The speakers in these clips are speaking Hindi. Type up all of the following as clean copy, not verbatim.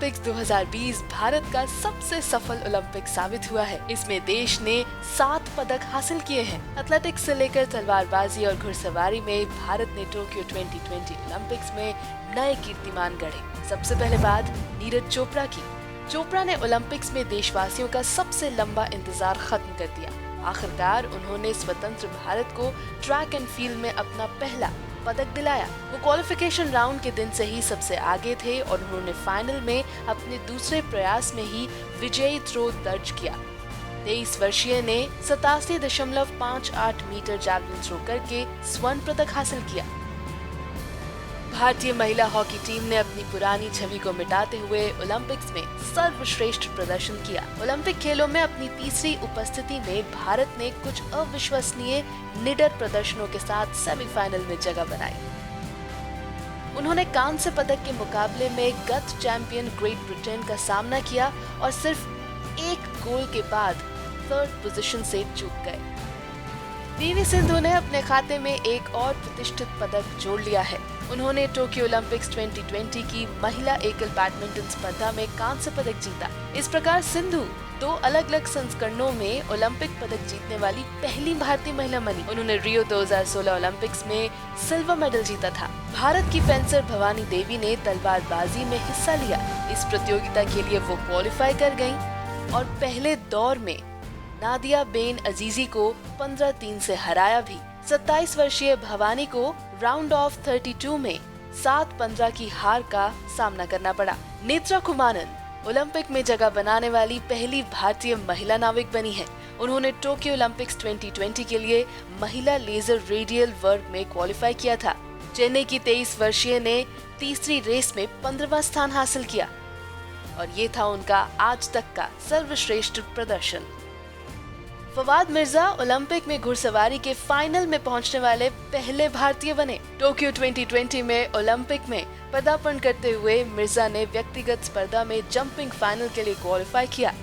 ओलंपिक्स 2020 भारत का सबसे सफल ओलंपिक साबित हुआ है। इसमें देश ने 7 पदक हासिल किए हैं। एथलेटिक्स से लेकर तलवारबाजी और घुड़सवारी में भारत ने टोक्यो 2020 ओलंपिक्स में नए कीर्तिमान गढ़े। सबसे पहले बात नीरज चोपड़ा की। चोपड़ा ने ओलंपिक्स में देशवासियों का सबसे लंबा इंतजार खत्म कर दिया। आखिरकार उन्होंने स्वतंत्र भारत को ट्रैक एंड फील्ड में अपना पहला पदक दिलाया। वो क्वालिफिकेशन राउंड के दिन से ही सबसे आगे थे और उन्होंने फाइनल में अपने दूसरे प्रयास में ही विजयी थ्रो दर्ज किया। 23 वर्षीय ने 87.58 मीटर जैवलिन थ्रो करके स्वर्ण पदक हासिल किया। भारतीय महिला हॉकी टीम ने अपनी पुरानी छवि को मिटाते हुए ओलंपिक्स में सर्वश्रेष्ठ प्रदर्शन किया। ओलंपिक खेलों में अपनी तीसरी उपस्थिति में भारत ने कुछ अविश्वसनीय निडर प्रदर्शनों के साथ सेमीफाइनल में जगह बनाई। उन्होंने कांस्य पदक के मुकाबले में गत चैंपियन ग्रेट ब्रिटेन का सामना किया और सिर्फ एक गोल के बाद 3rd पोजीशन से चूक गए। पीवी सिंधु ने अपने खाते में एक और प्रतिष्ठित पदक जोड़ लिया है। उन्होंने टोक्यो ओलंपिक्स 2020 की महिला एकल बैडमिंटन स्पर्धा में कांस्य पदक जीता। इस प्रकार सिंधु 2 अलग-अलग संस्करणों में ओलंपिक पदक जीतने वाली पहली भारतीय महिला बनी। उन्होंने रियो 2016 ओलंपिक्स में सिल्वर मेडल जीता था। भारत की फेंसर भवानी देवी ने तलवारबाजी में हिस्सा लिया। इस प्रतियोगिता के लिए वो क्वालिफाई कर गयी और पहले दौर में नादिया बेन अजीजी को 15-3 से हराया भी। 27 वर्षीय भवानी को राउंड ऑफ 32 में 7-15 की हार का सामना करना पड़ा। नेत्रा कुमारन ओलंपिक में जगह बनाने वाली पहली भारतीय महिला नाविक बनी है। उन्होंने टोक्यो ओलंपिक्स 2020 के लिए महिला लेजर रेडियल वर्ग में क्वालिफाई किया था। चेन्नई की 23 वर्षीय ने तीसरी रेस में 15वां स्थान हासिल किया और ये था उनका आज तक का सर्वश्रेष्ठ प्रदर्शन। फवाद मिर्जा ओलंपिक में घुड़सवारी के फाइनल में पहुंचने वाले पहले भारतीय बने। टोक्यो 2020 में ओलंपिक में पदार्पण करते हुए मिर्जा ने व्यक्तिगत स्पर्धा में जंपिंग फाइनल के लिए क्वालिफाई किया।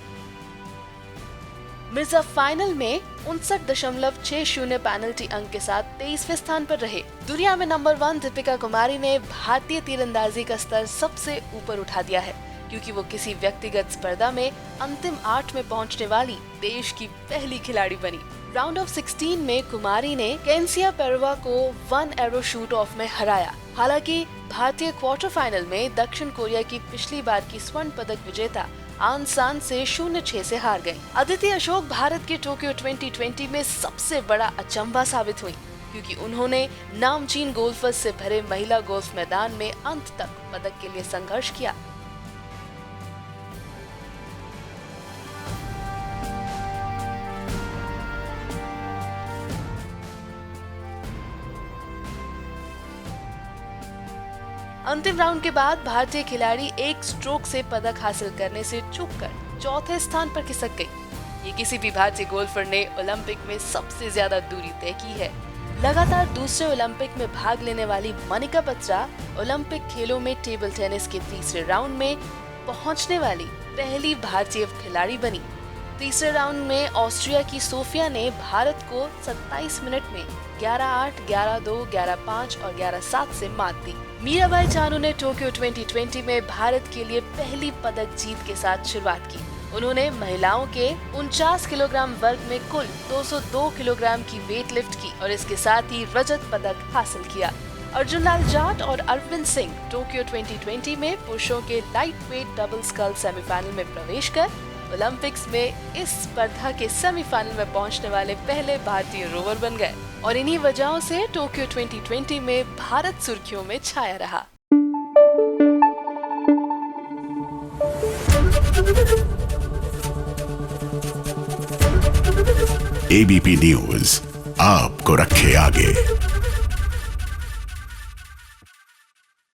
मिर्जा फाइनल में 59.60 पेनल्टी अंक के साथ 23वें स्थान पर रहे। दुनिया में नंबर 1 दीपिका कुमारी ने भारतीय तीरंदाजी का स्तर सबसे ऊपर उठा दिया है, क्योंकि वो किसी व्यक्तिगत स्पर्धा में अंतिम 8 में पहुंचने वाली देश की पहली खिलाड़ी बनी। राउंड ऑफ 16 में कुमारी ने केन्सिया पेरुवा को 1 एरो शूट ऑफ में हराया। हालांकि भारतीय क्वार्टर फाइनल में दक्षिण कोरिया की पिछली बार की स्वर्ण पदक विजेता आन सान से 0-6 से हार गयी। अदिति अशोक भारत के टोक्यो 2020 में सबसे बड़ा अचंभा साबित हुई, क्योंकि उन्होंने नामचीन गोल्फर्स से भरे महिला गोल्फ मैदान में अंत तक पदक के लिए संघर्ष किया। अंतिम राउंड के बाद भारतीय खिलाड़ी एक स्ट्रोक से पदक हासिल करने से चूककर चौथे स्थान पर खिसक गई। ये किसी भी भारतीय गोल्फर ने ओलंपिक में सबसे ज्यादा दूरी तय की है। लगातार दूसरे ओलंपिक में भाग लेने वाली मनिका बत्रा ओलंपिक खेलों में टेबल टेनिस के तीसरे राउंड में पहुंचने वाली पहली भारतीय खिलाड़ी बनी। तीसरे राउंड में ऑस्ट्रिया की सोफिया ने भारत को 27 मिनट में 11-8, 11-2, 11-5 और 11-7 से मात दी। मीराबाई चानू ने टोक्यो 2020 में भारत के लिए पहली पदक जीत के साथ शुरुआत की। उन्होंने महिलाओं के 49 किलोग्राम वर्ग में कुल 202 किलोग्राम की वेट लिफ्ट की और इसके साथ ही रजत पदक हासिल किया। अर्जुन लाल जाट और अरविंद सिंह टोक्यो 2020 में पुरुषों के lightweight double scull semifinal में प्रवेश कर ओलंपिक्स में इस स्पर्धा के सेमीफाइनल में पहुंचने वाले पहले भारतीय रोवर बन गए और इन्हीं वजहों से टोक्यो 2020 में भारत सुर्खियों में छाया रहा। एबीपी न्यूज आपको रखे आगे।